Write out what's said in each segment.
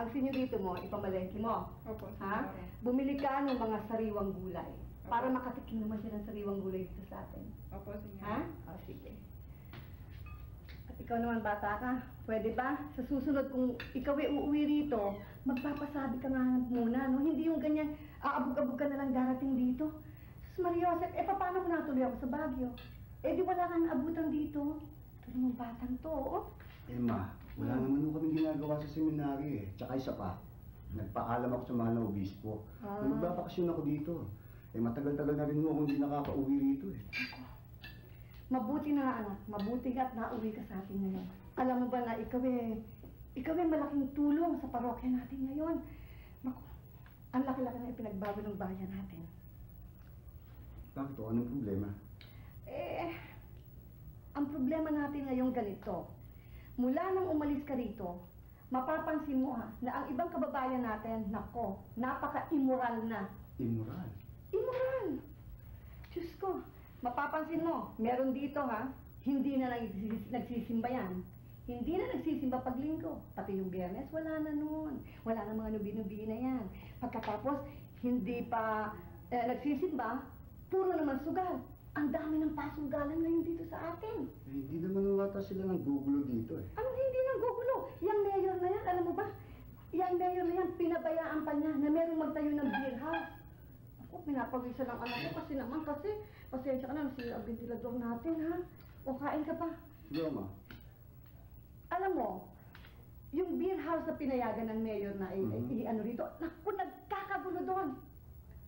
Ang senyorito mo, ipamalengke mo. Opo, ha? Bumili ka ng mga sariwang gulay. Para makatikim naman siya ng sariwang gulay dito sa atin. Opo, senyor. Ha? O, sige. At ikaw naman, bata ka, pwede ba? Sa susunod, kung ikaw ay uuwi rito, magpapasabi ka nga muna, no? Hindi yung ganyan, aabog-abog ka na lang darating dito. Sus Maria Josep, paano ko natuloy ako sa Baguio? Di wala kang naabutan dito. Ito naman batang to, oh. Ma, wala naman nung kaming ginagawa sa seminary Tsaka isa pa, nagpaalam ako sa mahal na obispo. Na magbabakasyon ako dito. Matagal-tagal na rin mo kung hindi nakaka-uwi rito Mabuti na anak, mabuti ka at nauwi ka sa atin ngayon. Alam mo ba na ikaw ay malaking tulong sa parokya natin ngayon. Naku, ang laki-laki na ipinagbago ng bayan natin. Bakit o? Anong problema? Ang problema natin ngayon ganito. Mula nang umalis ka rito, mapapansin mo na ang ibang kababayan natin, nako, napaka-immoral na. Immoral? Immoral! Diyos ko, mapapansin mo, meron dito hindi na nagsisimba yan. Hindi na nagsisimba pag linggo. Pati yung Biyernes, wala na nun. Wala na mga nubi-nubi na yan. Pagkatapos, hindi pa nagsisimba, puro naman sugal. Ang dami ng pasugalan ngayon dito sa atin. Hindi naman wata sila ng gugulo dito Anong hindi nang gugulo? Yang mayor na yan, alam mo ba? Yang mayor na yan, pinabayaan pa niya na merong magtayo ng beer house. Ako, pinapawisa lang anak ko kasi pasensya ka na, si ang ventilador natin O kain ka pa. Sige ma. Alam mo, yung beer house na pinayagan ng mayor na ano rito, naku, nagkakagulo doon.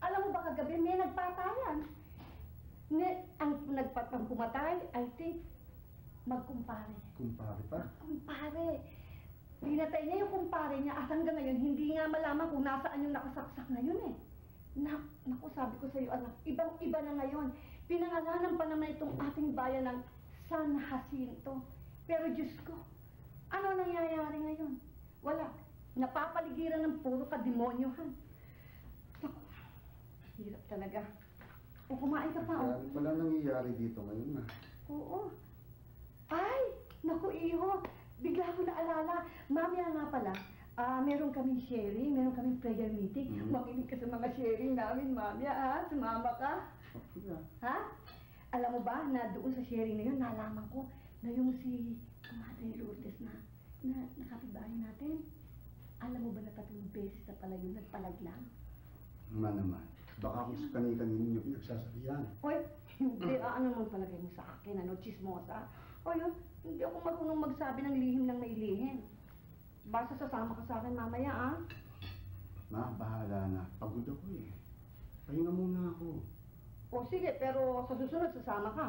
Alam mo ba kagabi, may nagpatayan. Ang pumatay, I think, magkumpare. Kumpare pa? Kumpare. Pinatay niya yung kumpare niya at hanggang ngayon, hindi nga malaman kung nasaan yung nakasaksak ngayon Naku, sabi ko sa iyo, anak, ibang-iba na ngayon. Pinangalanan pa naman itong ating bayan ng San Jacinto. Pero Diyos ko, ano nangyayari ngayon? Wala. Napapaligiran ng puro kademonyohan. Naku, hirap talaga. O, kumain ka pa, Wala nangyayari dito ngayon Oo. Ay, naku, iho. Bigla ko naalala. Mamaya nga pala, meron kaming sharing, meron kaming prayer meeting. Makinig ka sa mga sharing namin, mamaya, Sumama ka. Ha? Alam mo ba, na doon sa sharing na yun, nalaman ko na yung si Madre Lourdes bahay natin. Alam mo ba na 3 beses na pala yung nagpalaglang? Naman. Baka kung sa kani-kanino niyo pinagsasabihan. Hoy, hindi, ano naman palagay mo sa akin, ano, chismosa? O yun, hindi ako marunong magsabi ng lihim ng may lihim. Basta sasama ka sa akin mamaya, ah. Ma, bahala na. Pagod ako eh. Pahinga muna ako. O sige, pero sa susunod sasama ka.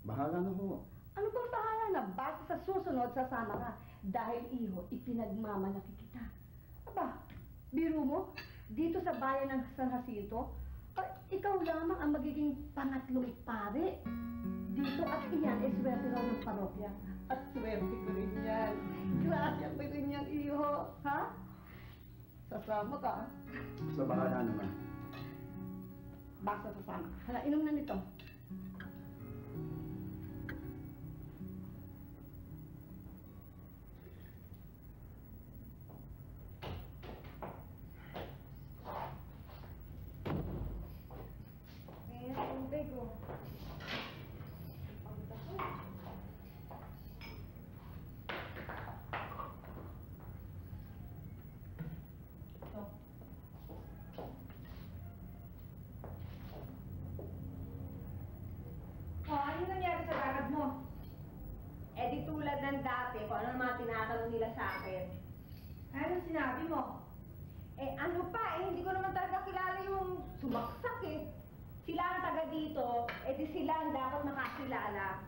Bahala na ho. Ano bang bahala na? Basta sa susunod sasama ka. Dahil iho, ipinagmamalaki kita. Aba, biro mo, dito sa bayan ng San Jacinto, ikaw lamang ang magiging pangatlong pare. Dito at iyan ay swerte raw ng parokya. At swerte ko rin yan. Grasya ko rin yan, iho. Ha? Sasama ka. Basta bahala naman. Basta sasama. Hala, inom na nito. Ayan, tubig, oh. Pagod ako. Ito. Ano nangyari sa lakad mo? Eh di tulad ng dati, kung ano mga tinatanong nila sa akin. Ano sinabi mo? Eh ano pa, hindi ko naman talaga kilala yung sumaksak eh. Sila ang taga dito, eh di sila ang dapat makakilala.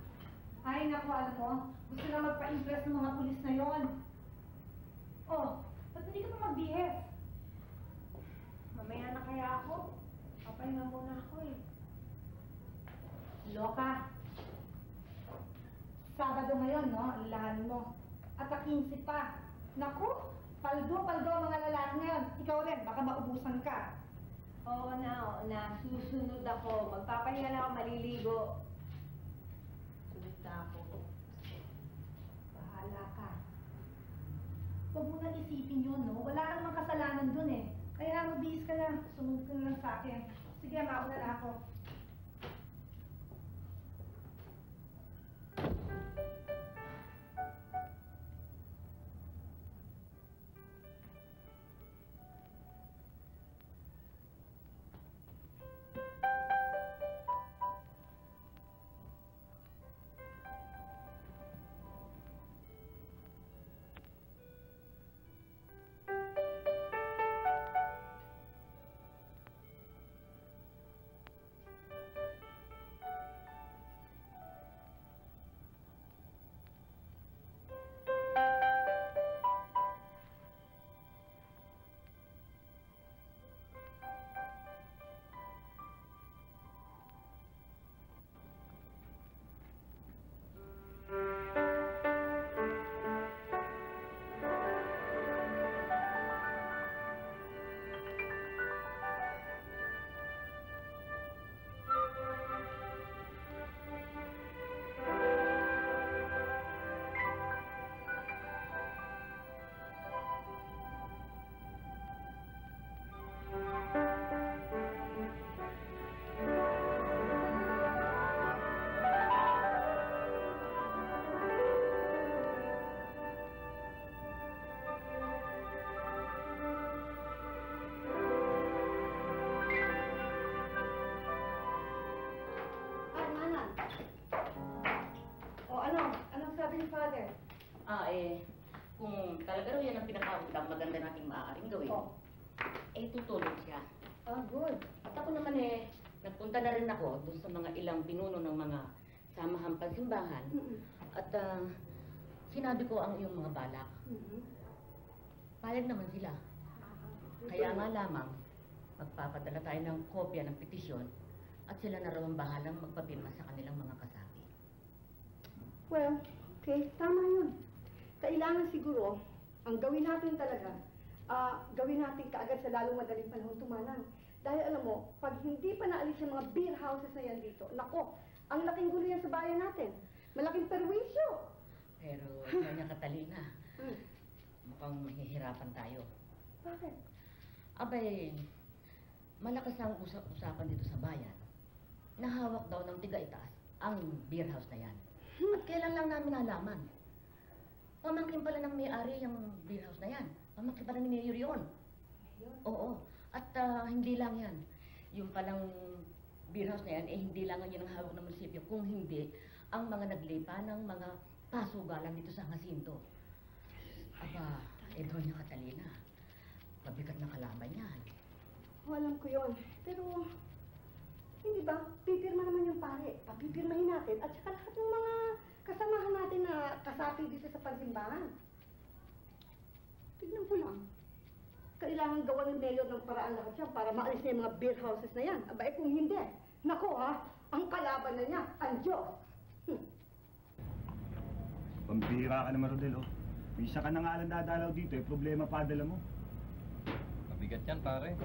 Ay, naku, alam mo, gusto na magpa-impress ng mga pulis na yon. Oh, ba't hindi ka pa mag-BS? Mamaya na kaya ako. Papahinga muna ako eh. Loka. Sabado ngayon, no? Alalahanin mo. At 15 pa. Naku, paldo mga lalaki ngayon. Ikaw rin, baka maubusan ka. Oo na. Susunod ako. Magpapahinga na ako, maliligo. Sunod na ako. Bahala ka. Huwag mo nang isipin yun, no? Wala ka namang kasalanan dun eh. Kaya mabihis ka na. Sumunod ka na lang sa akin. Sige, mauna na ako. Father. Kung talaga raw yan ang pinakaundang maganda nating maaaring gawin, Oh. tutulog siya. Good. At ako naman nagpunta na rin ako doon sa mga ilang pinuno ng mga samahang pansimbahan. At sinabi ko ang iyong mga balak. Payag naman sila. Kaya nga lamang, magpapadala tayo ng kopya ng petisyon at sila na raw ang bahalang magpapirma sa kanilang mga kasapi. Well, okay, tama yun. Kailangan siguro, ang gawin natin talaga, gawin natin kaagad sa lalong madaling panahon tumanang. Dahil alam mo, pag hindi pa naalis yung mga beer houses na yan dito, nako, ang laking gulo yan sa bayan natin. Malaking perwisyo. Pero, Doña Catalina, mukhang mahihirapan tayo. Bakit? Abay, malakas ang usapan dito sa bayan. Nahawak daw ng tiga-itaas ang beer house na yan. At kailan lang namin nalaman? Pamangkin pala ng may-ari yung beer house na yan. Pamangkin pala ni Mayor yun. Oo. At hindi lang yan. Yung palang beer house na yan, hindi lang yan ang hawak ng munisipyo. Kung hindi, ang mga naglipa ng mga pasugalan dito sa Jacinto. Aba, Doña Catalina, mabigat na kalaban yan. Alam ko yun. Pero, hindi ba, pipirma naman yung pare. Papipirmahin natin. At saka lahat ng mga kasamahan natin na kasapi dito sa pansimbahan. Tignan ko lang. Kailangan gawa ng mayor ng paraan lahat yan para maalis na yung mga beer houses na yan. Aba, kung hindi, nako ang kalaban na niya, ang Diyos. Pambira ka naman, Rodel, oh. May isa ka na nga lang dadalaw dito, problema pa dala mo. Mabigat yan, pare.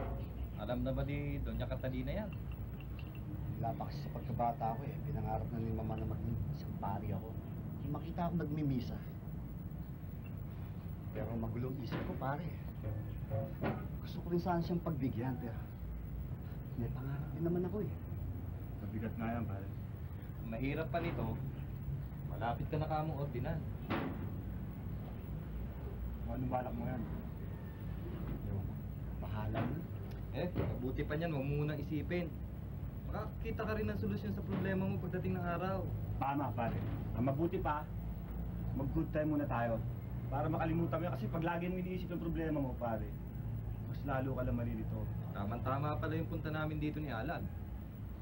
Alam na ba ni Doña Catalina yan? Wala pa kasi sa pagkabata ko pinangarap na ni Mama na maging isang pari ako. Yung makita ako nagmimisa. Pero magulong isip ko, pare. Gusto ko rin sana siyang pagbigyan, pero may pangarap din naman ako Mabigat nga yan, pare. Mahirap pa nito. Malapit ka na kamong ordinan. Kung anong balak mo yan? Ewan ko, bahala na. Mabuti pa niyan, huwag mo munang isipin. Makakita ka rin ng solusyon sa problema mo pagdating ng araw. Tama, pare. Ang mabuti pa, mag-good time muna tayo. Para makalimutan mo yan. Kasi pag lagi mo iniisip yung problema mo, pare, mas lalo ka lang malilito. Tama-tama pala yung punta namin dito ni Alan.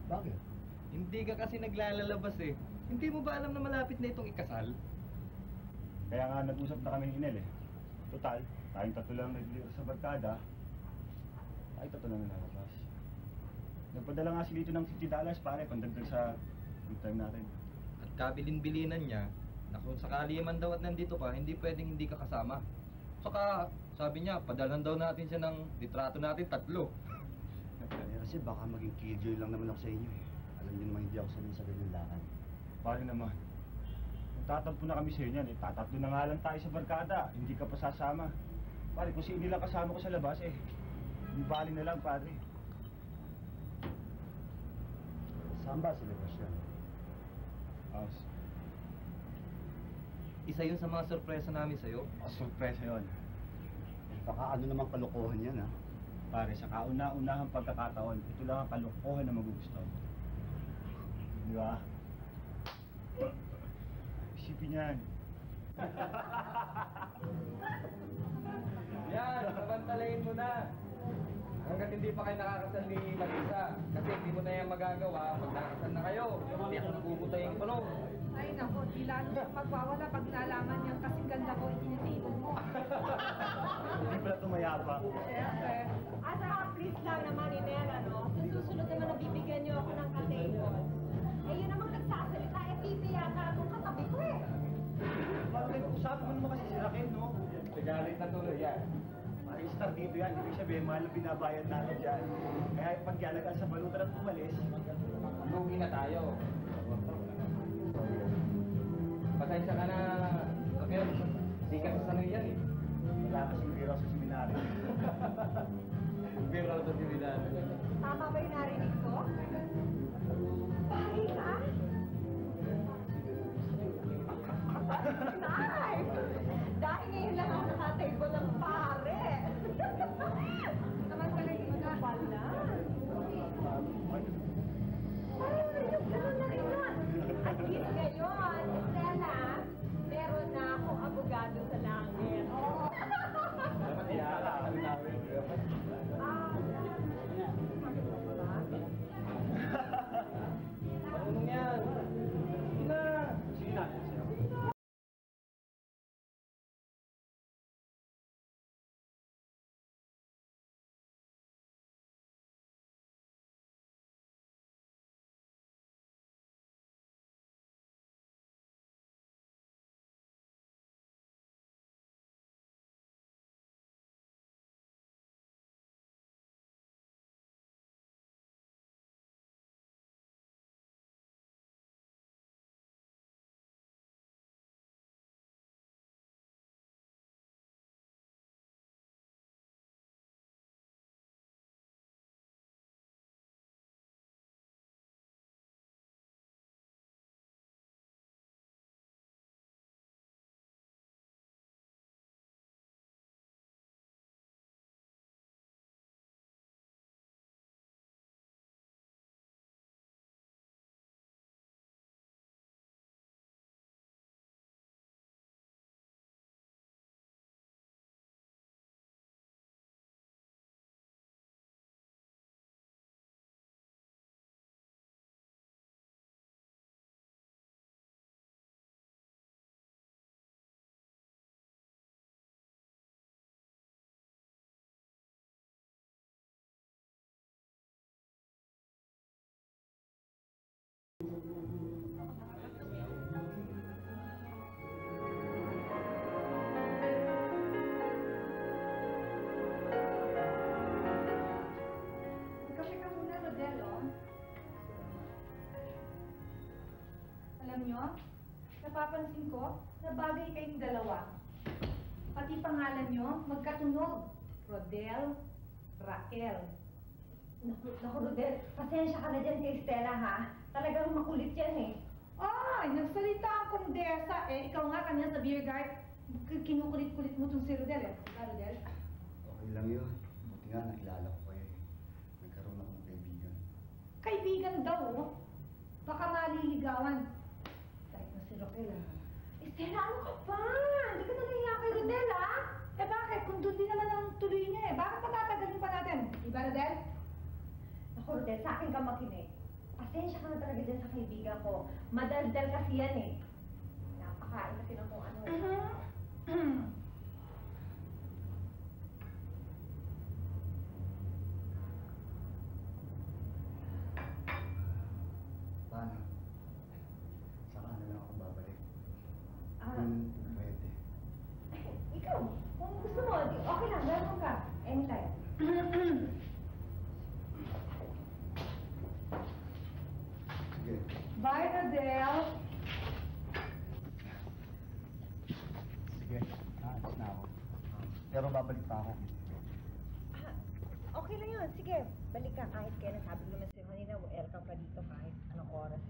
Bakit? Hindi ka kasi naglalalabas eh. Hindi mo ba alam na malapit na itong ikasal? Kaya nga nag-usap na kami ni Inel Total, tayong tatlo lang nag-leader sa barkada. Tayong tatlo lang nalabas. Nagpadala nga si Lito ng $50 pare, pandagdag sa good time natin. At kabilin-bilinan niya na kung sakali man daw at nandito ka, hindi pwedeng hindi ka kasama. Saka, sabi niya, padalan daw natin siya ng litrato natin 3. Kasi baka maging killjoy lang naman ako sa inyo Alam niyo naman hindi ako sanay sa ganyan lakad. Paano naman? Tatatlo na kami sa inyo yan tatatlo na nga lang tayo sa barkada, hindi ka pa sasama. Pare, kung sino lang kasama ko sa labas hindi bali na lang, pare. Saan ba sila yan? Isa yun sa mga sorpresa namin sa'yo. Surpresa yun. Baka ano naman kalokohan yan Pare, sa kauna-unahang pagkakataon, ito lang ang kalokohan na magugustuhan mo. Di ba? Isipin yan. Yan, samantalayin mo na. Hanggat hindi pa kayo nakakasal ni Marisa. Kasi hindi mo na yan magagawa pag nakakasal na kayo. Hindi ako nabubutayin ko no. Ay nako, di lalo siya magwawala pag nalaman niyang kasing ganda ko itinitibog mo. Hindi pala tumayabang. Siyempre. Please lang naman, Inel, ano? Sa susunod naman na bibigyan niyo ako ng katable. Yun namang nagsasalita, pipi yata akong katabi ko Bakit nag-usapan mo naman kasi si Raquel, no? Nagalit na tuloy yan. Maristar dito yan, ibig sabihin, mahal na binabayad natin dyan. Kaya pag yalagan sa balutan at umalis, Lugi na tayo. Pasensya ka na, Raquel. Hindi ka sasanay yan wala kasing biro sa seminaryo. Pero sa sibilan. Tama ba yung narinig ko? Pari ka? Nay! Dahil ngayon lang ako nakatable ng pare. Naman pala yung mga Wala. Ay, gano'n na rin nun. At least ngayon, Estela, meron na akong abogado sa langit. Dapat yan, kami namin. Magkape ka muna, Rodel, oh. Alam nyo, napapansin ko na bagay kayong dalawa. Pati pangalan nyo, magkatunog. Rodel, Raquel. Naku, Rodel, pasensya ka na dyan kay Stella, ha? Talagang makulit yan, eh. Ay, nagsalita ang kondesa. Eh, ikaw nga kanina sa beer guard, kinukulit-kulit mo itong si Rodel, eh. Diba, Rodel? Okay lang yun. Buti nga, nakilala ko kayo eh. Nagkaroon ako ng kaibigan. Kaibigan daw, oh. Baka maliligawan. Kahit na si Raquel, ah. Stella, ano ka pa? Hindi ka na nahiya kay Rodel, ha? Eh bakit? Kung doon din naman ang tuloy niya, eh. Bakit patatagalin pa natin? Diba, Rodel? Naku, Rodel, sa akin ka makinig. Pasensya ka na talaga dyan sa kaibigan ko. Madaldal kasi yan, eh. Napakain kasi ng kung ano, eh. Paano? Saka na lang ako babalik. Ah, Pwede. ikaw, kung gusto mo, okay lang, meron ka. Anytime. Sige. Bye, Rodel. Sige. Aalis na ako. Pero babalik pa ako. Ah, okay lang yun. Sige, balik ka kahit kailan. Sabi ko naman sa'yo kanina, welcome ka dito kahit anong oras.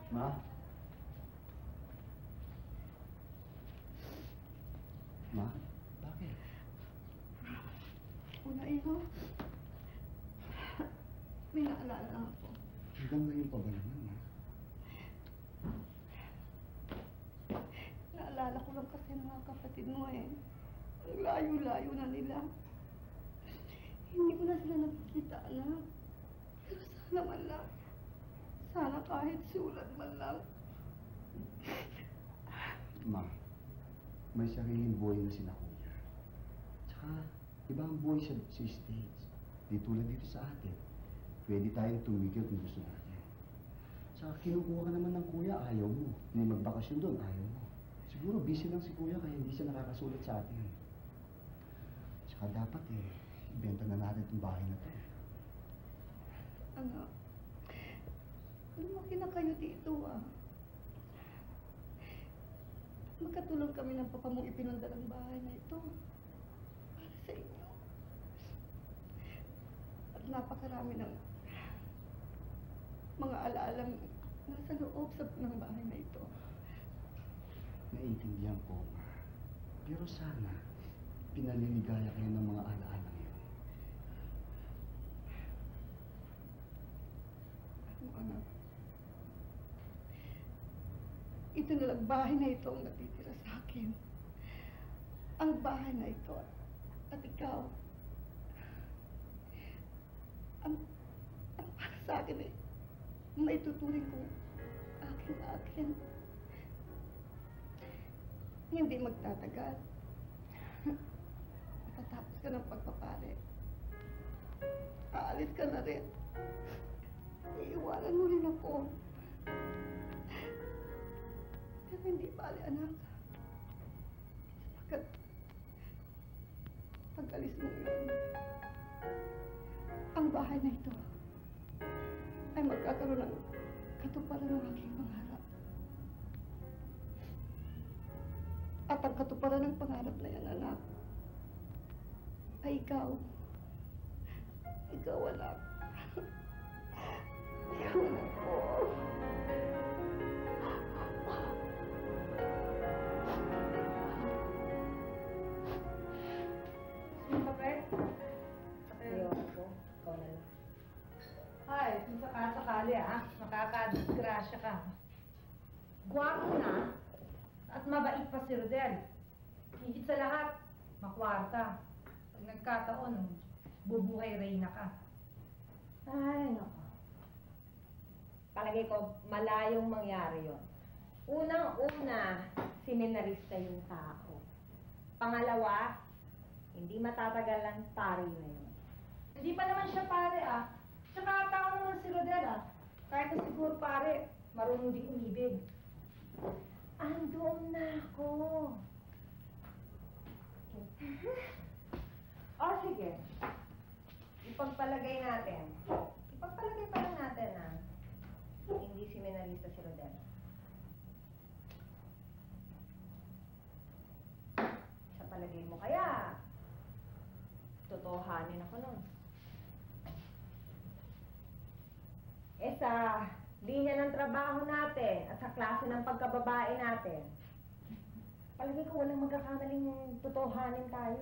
Ma? Ma? Bakit? Unahin mo. May naalala lang ako. Hanggang ngayon pa ba naman? kasi ang mga kapatid mo eh. Ang layo-layo na nila. Hindi ko na sila nakikita, anak. Pero sana man lang. Sana kahit sulat man lang. Ma, may sariling buhay na sila kuya. Tsaka, iba ang buhay sa States. Di tulad dito sa atin. Pwede tayong tumigil kung gusto natin. Tsaka kinukuha ka naman ng kuya, ayaw mo. Hindi magbakasyon doon, ayaw mo. Siguro busy lang si kuya kaya hindi siya nakakasulat sa atin. Tsaka dapat ibenta na natin itong bahay na to. Anak, lumaki na kayo dito ah. Magkatulong kami ng papa mong ipinunda ng bahay na ito. Para sa inyo. At napakarami ng mga alaalang nasa loob ng bahay na ito. Naiintindihan ko, ma. Pero sana, pinaliligaya kayo ng mga alaalang yun. Ano, anak? Ito na lang bahay na ito ang natitira sa akin. Ang bahay na ito at ikaw. Ang para sa akin maituturing kong akin. Hindi magtatagal. Matatapos ka ng pagpapare. Aalis ka na rin. Iiwanan mo rin ako. Pero hindi bali, anak. Pag-alis mo yun, ang bahay na ito ay magkakaroon ng katuparan ng aking pangarap. At ang katuparan ng pangarap na yan, anak, ay ikaw. Ikaw, anak. Ikaw, anak ko. Yung kape? Ayoko po. Ikaw na lang. Ay, kung sakasakali makakadisgrasya ka. Gwapo na at mabait pa si Rodel. Higit sa lahat, makwarta. Pag nagkataon, bubuhay reyna ka. Ay, nako. Palagay ko, malayong mangyari yon. Unang-una, seminarista yung tao. Pangalawa, hindi matatagalan pare na yun. Hindi pa naman siya pare Tsaka tao naman si Rodel Kahit na siguro pare, marunong din umibig. Andoon na ako. O sige, ipagpalagay pa lang natin hindi seminarista si Rodel. Sa palagay mo kaya, totohanin ako nun. Sa linya ng trabaho natin at sa klase ng pagkababae natin, palagay ko walang magkakamaling totohanin tayo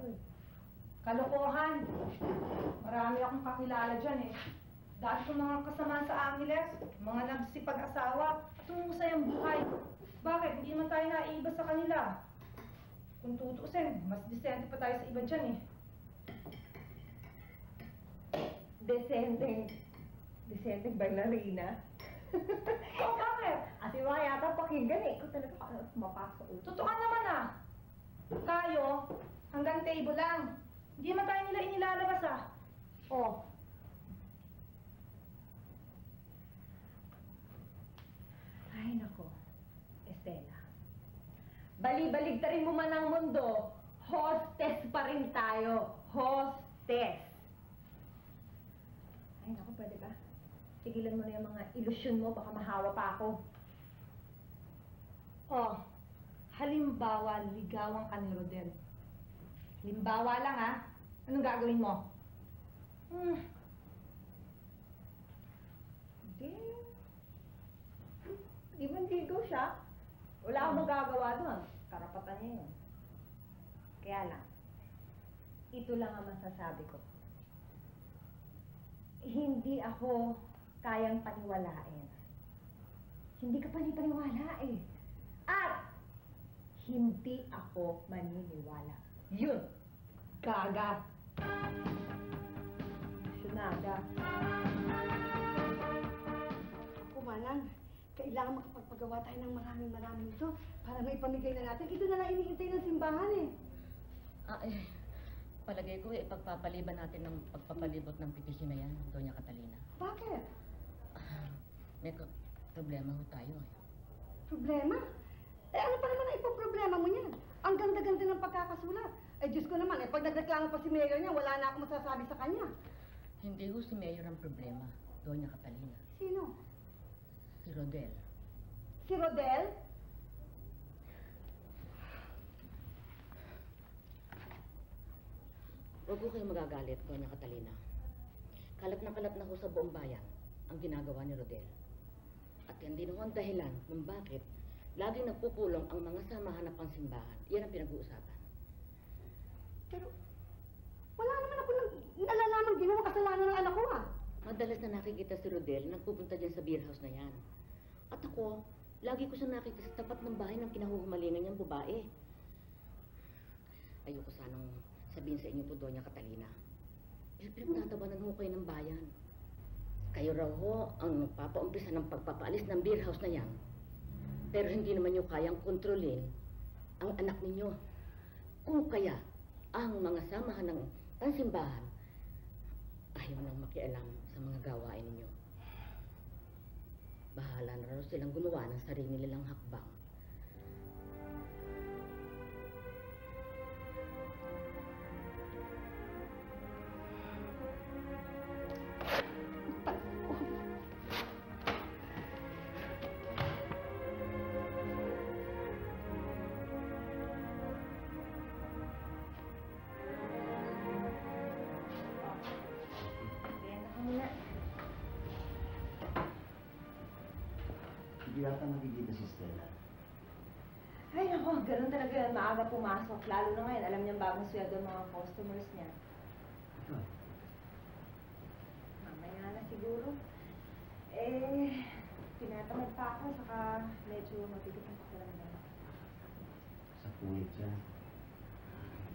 Kalokohan! Marami akong kakilala dyan Dahil sa mga kasama sa Angeles, mga nagsipag-asawa, tumusay ang buhay. Bakit? Hindi naman tayo naiiba sa kanila. Kung tutuusin, mas disente pa tayo sa iba dyan Disenteng bailarina? Oh, bakit? Kasi mga yata pakinggan Ikaw talaga mapasok. Totoo naman Tayo, hanggang table lang. Hindi naman tayo nila inilalabas Oh. Ay, nako. Estela. Bali-baligtarin mo man ang mundo, hostess pa rin tayo. Hostess. Ay, naku, pwede ba? Tigilan mo na yung mga ilusyon mo, baka mahawa pa ako. Oh, halimbawa, ligawan ka ni Rodel. Halimbawa lang, Anong gagawin mo? Di ba ligaw siya? Wala akong magagawa doon. Karapatan niya yun. Kaya lang, ito lang ang masasabi ko. Hindi ako kayang paniwalain. Hindi ka panipaniwala At Hindi ako maniniwala. Yun! Gaga. Syunaga. Ako, Manang, kailangan makapagpagawa tayo ng maraming ito para may pamigay na natin. Ito na lang iniintay ng simbahan eh. Palagay ko ipagpapaliban natin ng pagpapalibot ng petisyon na yan, Doña Catalina. Bakit? May problema ho tayo eh. Problema? Eh ano pa naman ang ipoproblema mo niyan? Ang ganda-ganda ng pagkakasulat. Eh Diyos ko naman, pag nagreklamo pa si Mayor niya, wala na ako masasabi sa kanya. Hindi ho si Mayor ang problema, Doña Catalina. Sino? Si Rodel. Si Rodel? Huwag ko kayo magagalit, Doña Catalina. Kalat na ho sa buong bayan ang ginagawa ni Rodel. At yan din ho ang dahilan kung bakit laging nagpupulong ang mga samahan ng pangsimbahan. Yan ang pinag-uusapan. Pero wala naman ako nalalaman ginawang kasalanan ng anak ko ah. Madalas na nakikita si Rodel nagpupunta dyan sa beer house na yan. At ako, lagi ko siya nakita sa tapat ng bahay ng kinahuhumalingan niyang babae. Ayoko sanang sabihin sa inyo to, Doña Catalina. Pero pinagtatawanan ho kayo ng bayan. Kayo raw ho ang nagpapaumpisa ng pagpapaalis ng beer house na yan. Pero hindi naman nyo kayang kontrolin ang anak ninyo. Kung kaya, ang mga samahan ng pansimbahan ayaw nang makialam sa mga gawain ninyo. Bahala na raw silang gumawa ng sarili nilang hakbang. Hindi yata nakikita si Stella. Ay, nako, ganun talaga yan. Maaga pumasok. Lalo na ngayon, alam niyang bagong sweldo ng mga customers niya. Ah, Mamaya na siguro. Tinatamad pa ako, saka medyo mabigat ang pakiramdam. sa punit siya.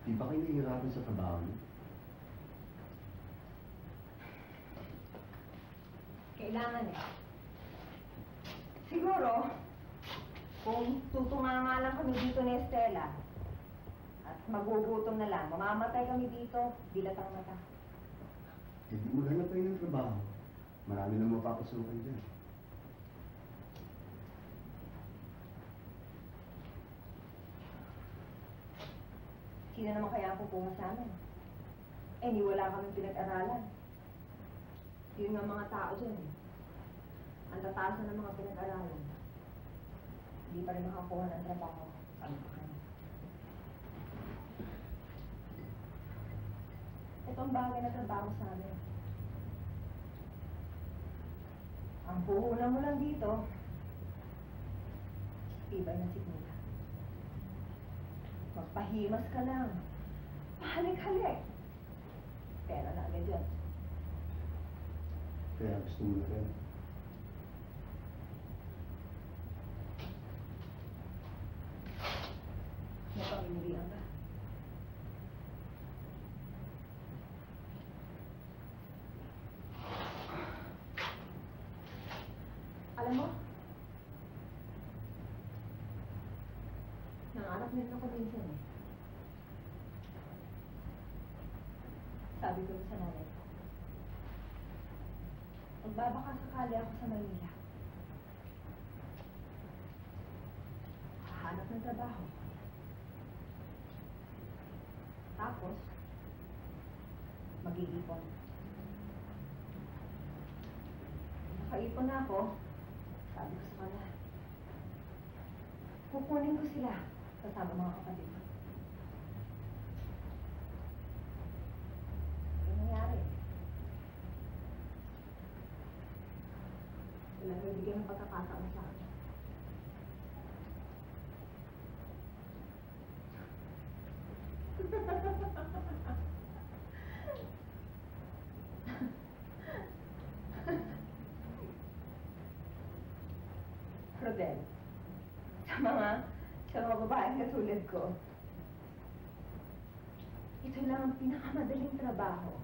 Di ba kayo nahihirapan sa trabaho niyo? Kailangan eh. Siguro, kung tutunganga lang kami dito ni Estela, at magugutom na lang, mamamatay kami dito, dilatang mata. Hindi maghanap kayo ng trabaho. Marami na mapapasukan dyan. Sino naman kaya ang kukuha sa amin? Ni wala kaming pinag-aralan. Yun nga mga tao dyan eh. Ang tatasan ng mga pinag-aralan. Hindi pa rin makakuha ng trabaho. Sabi ko kayo. Ito ang bagay na trabaho sa amin. Ang puhunan mo lang dito, ibay na sigmula. Magpahimas ka lang. Pahalik-halik. Pera na agad yun. Kaya gusto mo na rin. May pamimilihan ka. Alam mo, nangarap din ako minsan eh. Sabi ko sa nanay ko, magbabaka sakali ako sa Manila. Hahanap ng trabaho. Tapos, mag-iipon. Nakaipon na ako, sabi ko sa kanya, kukunin ko sila kasama mga kapatid ko. Ano nangyari? Wala rin bigyan ng pagkakataon sa akin. Rodel, sa mga babaeng katulad ko. Ito lang ang pinakamadaling trabaho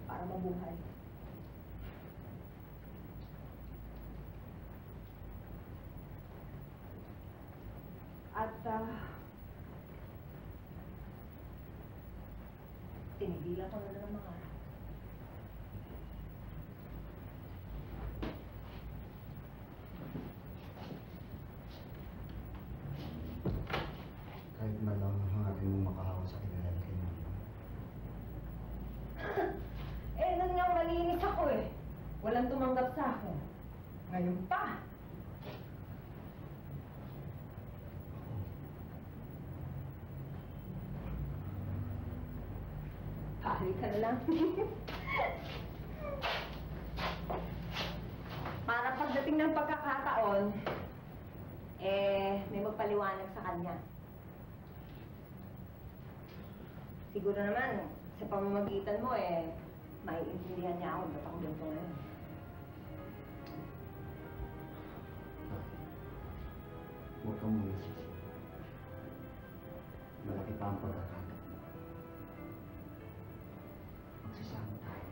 para mabuhay. At, tinigilan ko na ng mga araw. Kahit man lang hangarin mong makahawa sa kinalala kay Mama. Nun nga malinis ako eh. Walang tumanggap sa akin. Ngayon pa. Pari ka na lang. Para pagdating ng pagkakataon, may magpaliwanag sa kanya. Siguro naman, sa pamamagitan mo, maiintindihan niya ako ba't ako ganito ngayon. Huwag kang muna susunod. Malaki pa ang pagkakagat mo. Magsasama tayo.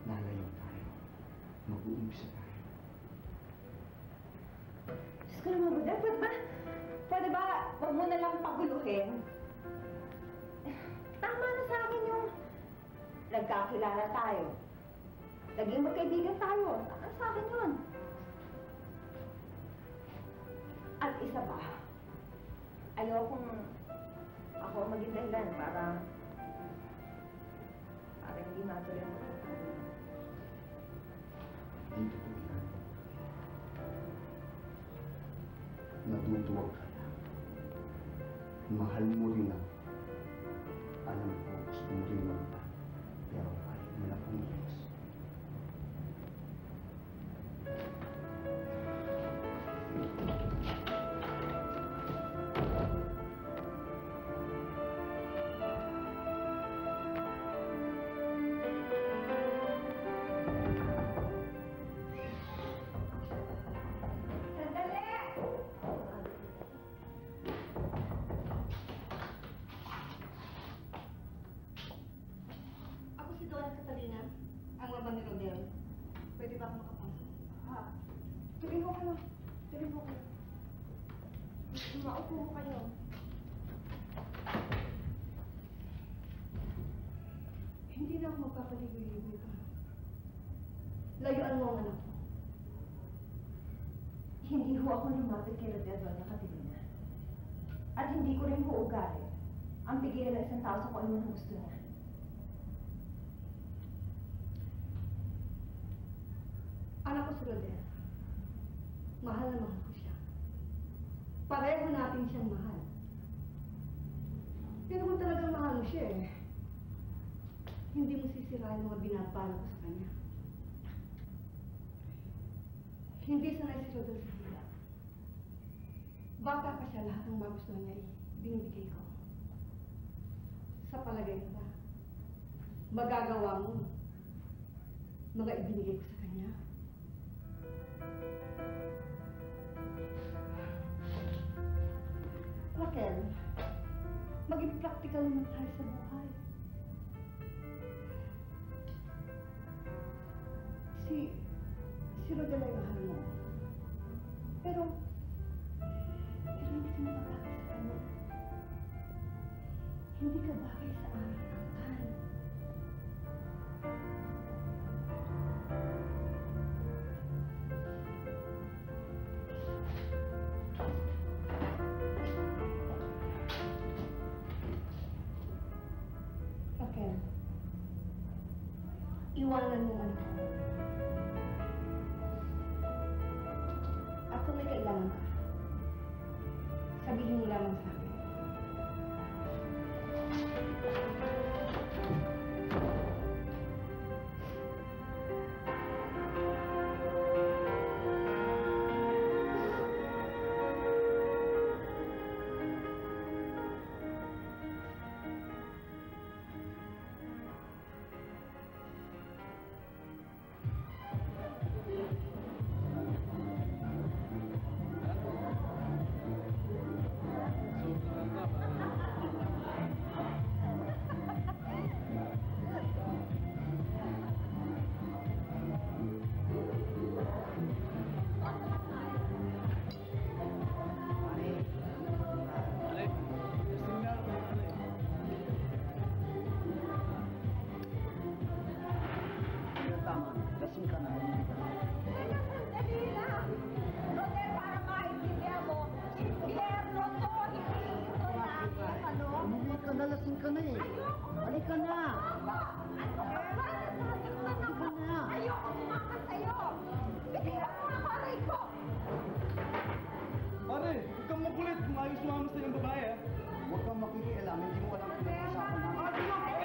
Lalayo tayo. Mag-uumpisa tayo. Diyos ko naman, Budel, pwede ba huwag mo na lang paguluhin? Tama na sa akin yung nagkakilala tayo. Naging magkaibigan tayo. Tama sa akin yun. At isa pa, ayokong ako maging dahilan para hindi matuloy ang pagkakataon. Hindi totoo yan. Natutuwag ka na. Mahal mo rin ako. Alam ko, gusto mo rin magpapalala. Pero ayaw mo na pumilis. Ako si Donna Catalina, ang mama ni Rodel. Pwede ba ako makapasok? Tuloy mo kayo. Tuloy mo kayo. Maupo mo kayo. Hindi na ako magpapaligoy-ligoy pa. Layuan mo ang anak ko. Hindi ho ako lumapit kay Rodel Donna Catalina. At hindi ko rin ho ugali ang pigilan ng isang tao sa kung ano man gusto niya. Anak ko si Rodel. Mahal na mahal ko siya. Pareho natin siyang mahal. Pero kung talagang mahal mo siya hindi mo sisirain ang mga binabala ko sa kanya. Hindi sanay si Rodel sa hila. Bata pa siya, lahat ng magustuhan niya binibigay ko. Sa palagay mo ba, magagawa mo mga ibinigay ko sa kanya? Raquel, maging practical naman tayo sa buhay. Si Rodel ay mahal mo. Pero hindi ka na bagay sa kanya. Hindi ka bagay sa amin, Angkan. Raquel, iwanan mo ang ito. At kung may kailangan ka, sabihin mo lamang sa akin. lasing ka na, hindi ka na. Sandali lang. Rodel, para maintindihan mo, impyerno to, hindi ito namin, ano? Umuwi ka na, lasing ka na eh. Ayoko! Halika na! Ano ka ba? Nasasaktan ako! Ayoko sumakas sa'yo! Bitiran mo ang aray ko! Pare, huwag kang makulit kung ayos sumama sa yung babae, ah. Huwag kang makikialam, hindi mo alam kung pinag-usapan namin.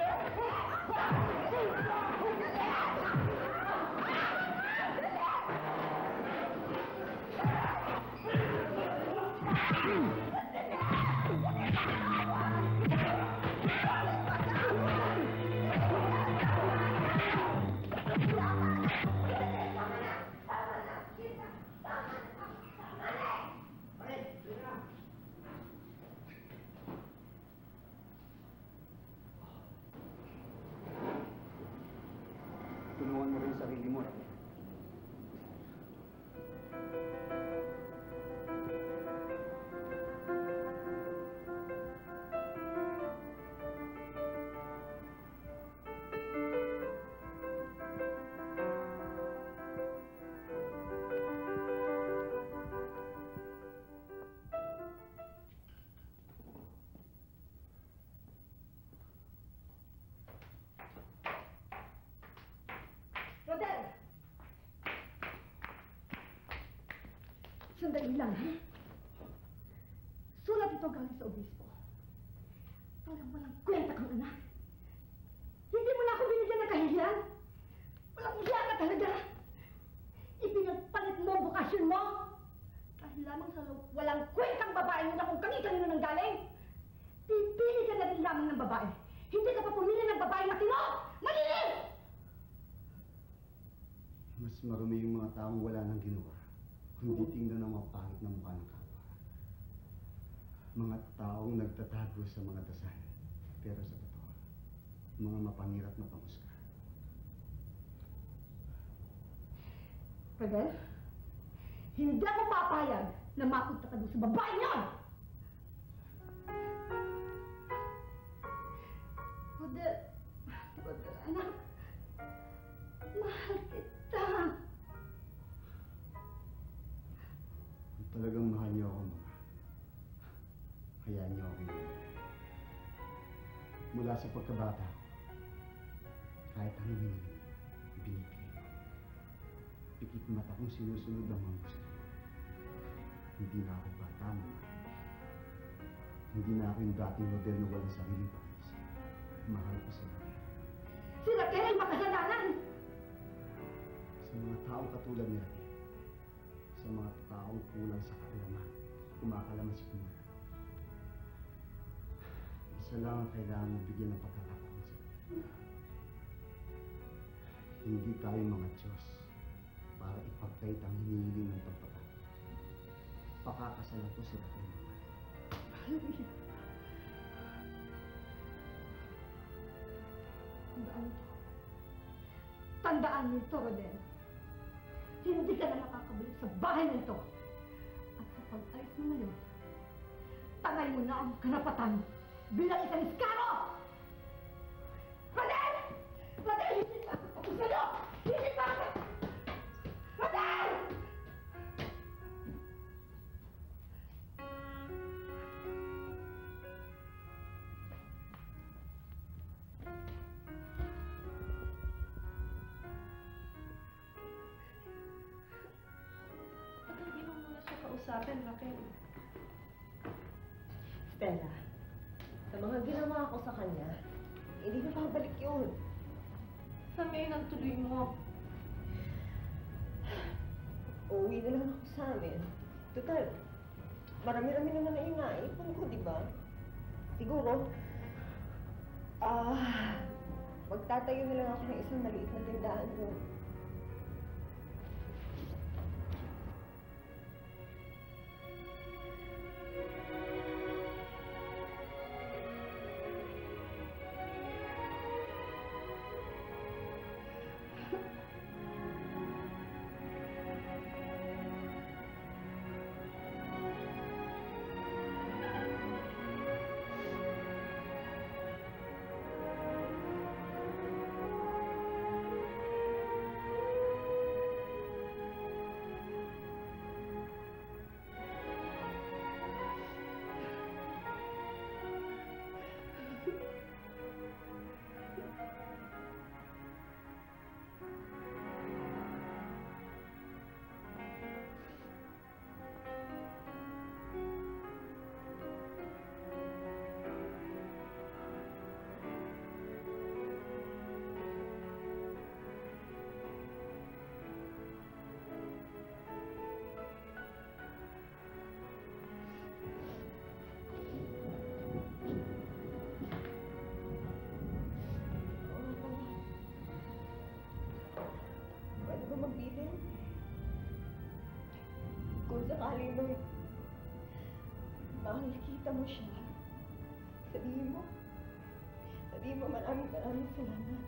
Tulungan mo rin yung sarili mo, Raquel. Rodel! Sandali lang, ha? Sulat ito galing sa obispo. Walang kwenta kang anak. Hindi mo na ako binigyan ng kahihiyan. Walang hiya ka talaga. Ipinagpalit mo ang bukasyon mo. Dahil lamang sa walang kwentang babae mo na kung kanino nang galing. Pipili ka na rin lamang ng babae. Hindi ka pa pumili ng babae matino! Malinis! Mas marumi yung mga taong wala nang ginawa, kundi tingnan ang mga pangit na mukha ng kapwa. Mga taong nagtatago sa mga dasal, pero sa totoo, mga mapangirat na pamuska. Rodel, hindi ako papayag na mapunta ka doon sa babae niyon! Rodel, anak, mahal kita. Kung talagang mahal niyo ako, Mama, hayaan niyo ako yun. Mula sa pagkabata ko, kahit anong hinihin, binibigay ko. Pikit mata kong sinusunod ang mga gusto ko. Hindi na ako bata, Mama. Hindi na ako yung dating model na walang sariling pag-iisip. Mahal ko sa Raquel. Si Raquel ay makasalanan! Sa mga taong katulad ni Raquel, sa mga taong kulang sa kaalaman, kumakalaman si Kumara. Isa lang ang kailangan mo bigyan ng pagkakataon sa kanya. Hindi tayo mga Diyos para ipagkait ang hinihiling ng pagpapatay. Pakakasalan ko si Raquel. Hallelujah. Tandaan mo ito. Tandaan mo ito, Rodel. Hindi ka na makakabalik sa bahay na ito. At sa pag-alis mo ngayon, tangay mo na ang karapatan bilang isang iskaro! Rodel! Rodel! Hindi pa ako tapos sa'yo! Hindi pa ako! Rodel! Ba't hindi mo muna siya kausapin, Raquel? Stella, sa mga ginawa ko sa kanya, hindi na babalik yun. Saan ngayon ang tuloy mo? Uuwi na lang ako sa amin. Total, marami-rami naman na yung naipon ko, di ba? Siguro, magtatayo na lang ako ng isang maliit na tindahan doon. magbilin. Kung sakali mo, makikita mo siya, sabihin mo maraming salamat.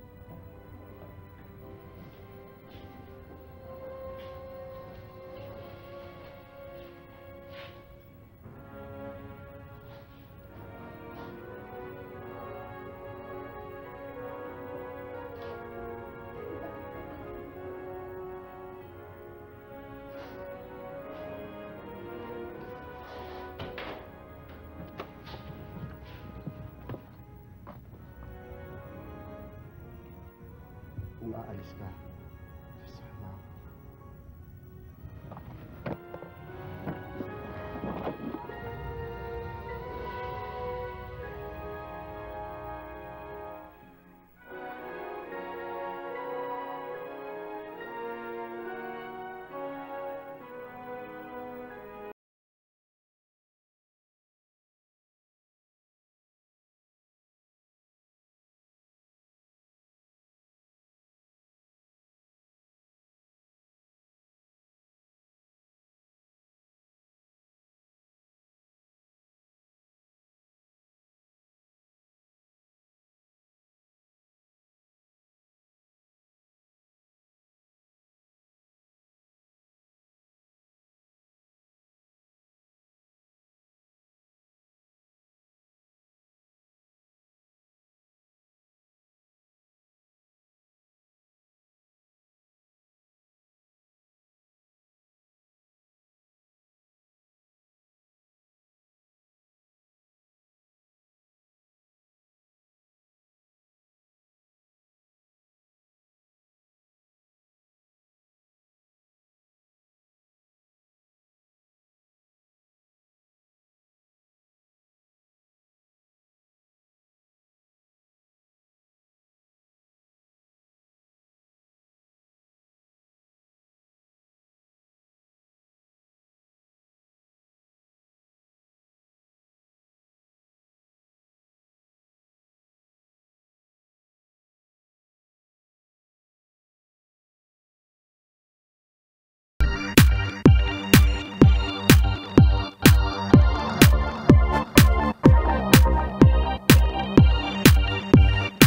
Kung aalis ka,